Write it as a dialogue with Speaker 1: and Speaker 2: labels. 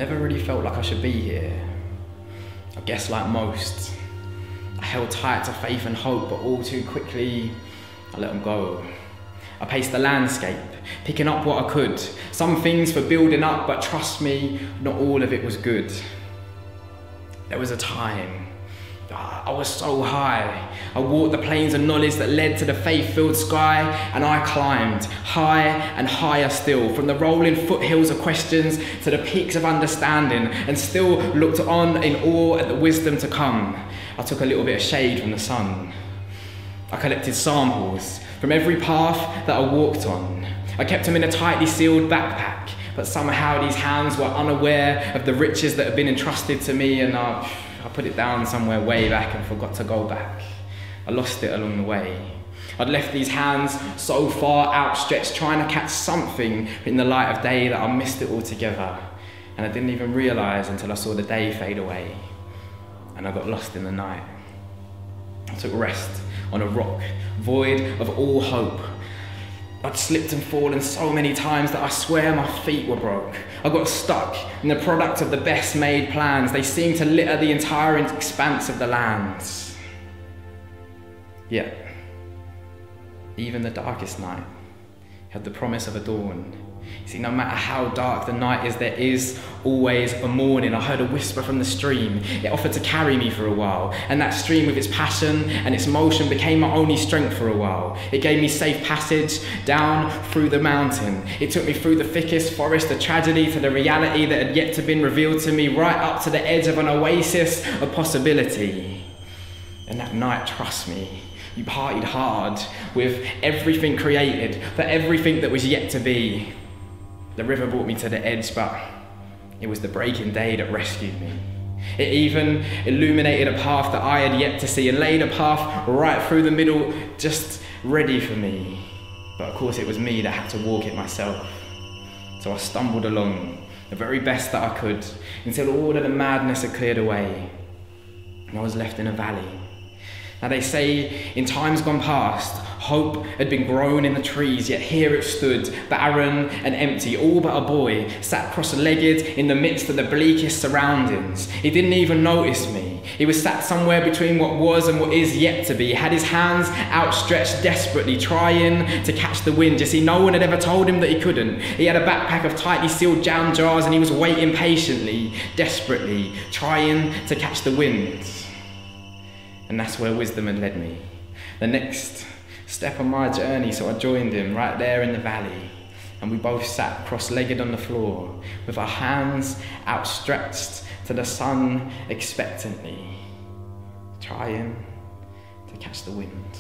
Speaker 1: never really felt like I should be here. I guess like most, I held tight to faith and hope, but all too quickly, I let them go. I paced the landscape, picking up what I could. Some things for building up, but trust me, not all of it was good. There was a time, I was so high. I walked the plains of knowledge that led to the faith-filled sky, and I climbed high and higher still, from the rolling foothills of questions to the peaks of understanding, and still looked on in awe at the wisdom to come. I took a little bit of shade from the sun. I collected samples from every path that I walked on. I kept them in a tightly sealed backpack, but somehow these hands were unaware of the riches that had been entrusted to me, and I put it down somewhere way back and forgot to go back. I lost it along the way. I'd left these hands so far outstretched, trying to catch something in the light of day, that I missed it altogether. And I didn't even realise until I saw the day fade away, and I got lost in the night. I took rest on a rock, void of all hope. I'd slipped and fallen so many times that I swear my feet were broke. I got stuck in the product of the best made plans. They seemed to litter the entire expanse of the lands. Yet, even the darkest night had the promise of a dawn. See, no matter how dark the night is, there is always a morning. I heard a whisper from the stream. It offered to carry me for a while, and that stream with its passion and its motion became my only strength for a while. It gave me safe passage down through the mountain. It took me through the thickest forest of tragedy to the reality that had yet to been revealed to me, right up to the edge of an oasis of possibility. And that night, trust me, you partied hard with everything created, for everything that was yet to be. The river brought me to the edge, but it was the breaking day that rescued me. It even illuminated a path that I had yet to see, and laid a path right through the middle, just ready for me. But of course it was me that had to walk it myself. So I stumbled along, the very best that I could, until all of the madness had cleared away, and I was left in a valley. Now they say, in times gone past, hope had been grown in the trees, yet here it stood, barren and empty, all but a boy, sat cross-legged in the midst of the bleakest surroundings. He didn't even notice me. He was sat somewhere between what was and what is yet to be. He had his hands outstretched desperately, trying to catch the wind. You see, no one had ever told him that he couldn't. He had a backpack of tightly sealed jam jars, and he was waiting patiently, desperately, trying to catch the wind. And that's where wisdom had led me. The next step on my journey, so I joined him right there in the valley. And we both sat cross-legged on the floor, with our hands outstretched to the sun expectantly, trying to catch the wind.